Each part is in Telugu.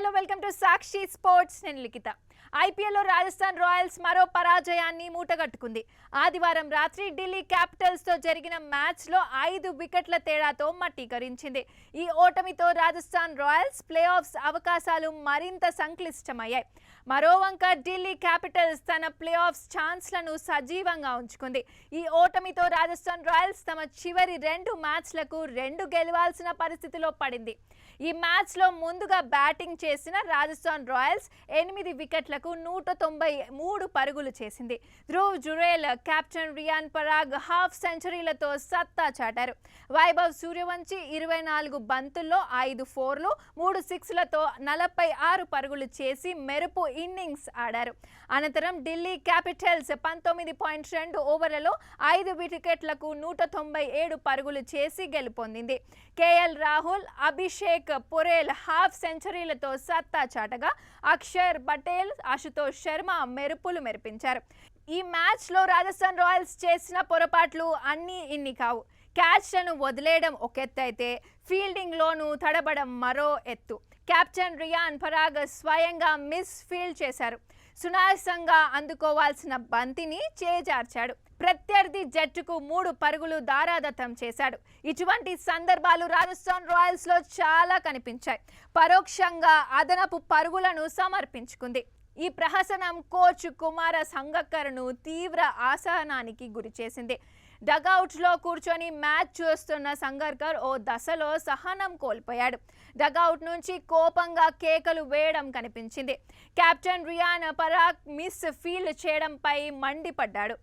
Hello welcome to Sakshi sports. నేను లిఖిత. ఐపీఎల్లో రాజస్థాన్ రాయల్స్ మరో పరాజయాన్ని మూటగట్టుకుంది. ఆదివారం రాత్రి ఢిల్లీ క్యాపిటల్స్తో జరిగిన మ్యాచ్లో 5 వికెట్ల తేడాతో మట్టికరించింది. ఈ ఓటమితో రాజస్థాన్ రాయల్స్ ప్లే ఆఫ్స్ అవకాశాలు మరింత సంక్లిష్టమయ్యాయి. మరోవంక ఢిల్లీ క్యాపిటల్స్ తన ప్లే ఆఫ్స్ ఛాన్స్లను సజీవంగా ఉంచుకుంది. ఈ ఓటమితో రాజస్థాన్ రాయల్స్ తమ చివరి 2 మ్యాచ్లకు 2 గెలవాల్సిన పరిస్థితిలో పడింది. ఈ మ్యాచ్లో ముందుగా బ్యాటింగ్ చేసిన రాజస్థాన్ రాయల్స్ 8 వికెట్లకు 193 పరుగులు చేసింది. ధ్రువ్ జురేల్, కెప్టెన్ రియాన్ పరాగ్ హాఫ్ సెంచరీలతో సత్తా చాటారు. వైభవ్ సూర్యవంశీ 24 బంతుల్లో 5 ఫోర్లు 3 సిక్స్లతో 46 పరుగులు చేసి మెరుపు ఇన్నింగ్స్ ఆడారు. అనంతరం ఢిల్లీ క్యాపిటల్స్ 19.2 ఓవర్లలో 5 వికెట్లకు 197 పరుగులు చేసి గెలుపొందింది. కేఎల్ రాహుల్, అభిషేక్ పురేల్ హాఫ్ సెంచరీలతో సత్తా చాటగా అక్షర్ పటేల్, ఆశుతోష్ శర్మ మెరుపులు మెరిపించారు. ఈ మ్యాచ్లో రాజస్థాన్ రాయల్స్ చేసిన పొరపాట్లు అన్నీ ఇన్ని కావు. క్యాచ్లను వదిలేయడం ఒక ఎత్తు అయితే ఫీల్డింగ్లోనూ తడబడం మరో ఎత్తు. కెప్టెన్ రియాన్ పరాగ్ స్వయంగా మిస్ ఫీల్డ్ చేశారు. సునాయాసంగా అందుకోవాల్సిన బంతిని చేజార్చాడు. ప్రత్యర్థి జట్టుకు 3 పరుగులు దారాదత్తం చేశాడు. ఇటువంటి సందర్భాలు రాజస్థాన్ రాయల్స్లో చాలా కనిపించాయి. పరోక్షంగా అదనపు పరుగులను సమర్పించుకుంది. ఈ ప్రహసనం కోచ్ కుమార సంగక్కర్ను తీవ్ర అసహనానికి గురిచేసింది. డగౌట్లో కూర్చొని మ్యాచ్ చూస్తున్న సంగక్కర్ ఓ దశలో సహనం కోల్పోయాడు. డగౌట్ నుంచి కోపంగా కేకలు వేయడం కనిపించింది. Captain Riyan Parag misfield చేయడంపై మండిపడ్డాడు.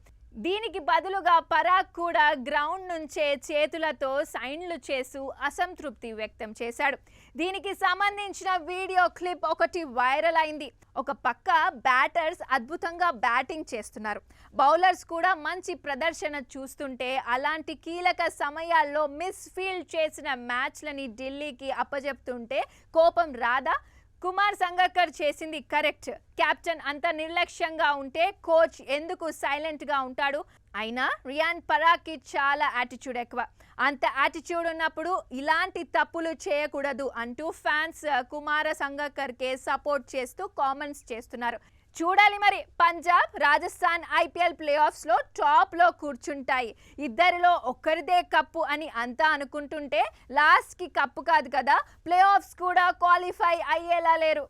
దీనికి బదులుగా పరాగ్ కూడా గ్రౌండ్ నుంచే చేతులతో సైన్లు చేస్తూ అసంతృప్తి వ్యక్తం చేశాడు. దీనికి సంబంధించిన వీడియో క్లిప్ ఒకటి వైరల్ అయింది. ఒక పక్క బ్యాటర్స్ అద్భుతంగా బ్యాటింగ్ చేస్తున్నారు, బౌలర్స్ కూడా మంచి ప్రదర్శన చూస్తుంటే అలాంటి కీలక సమయాల్లో మిస్ ఫీల్డ్ చేసిన మ్యాచ్లని ఢిల్లీకి అప్పజెప్తుంటే కోపం రాదా? కుమార్ సంగక్కర్ చేసింది కరెక్ట్. కెప్టెన్ అంత నిర్లక్ష్యంగా ఉంటే కోచ్ ఎందుకు సైలెంట్గా ఉంటాడు? అయినా రియాన్ పరాగ్కి చాలా యాటిట్యూడ్ ఎక్కువ. అంత యాటిట్యూడ్ ఉన్నప్పుడు ఇలాంటి తప్పులు చేయకూడదు అంటూ ఫ్యాన్స్ కుమార సంగక్కర్కే సపోర్ట్ చేస్తూ కామెంట్స్ చేస్తున్నారు. చూడాలి మరి, పంజాబ్ రాజస్థాన్ ఐపీఎల్ ప్లే ఆఫ్స్లో టాప్లో కూర్చుంటాయి. ఇద్దరిలో ఒక్కరిదే కప్పు అని అంతా అనుకుంటుంటే లాస్ట్కి కప్పు కాదు కదా, ప్లే ఆఫ్స్ కూడా క్వాలిఫై అయ్యేలా లేరు.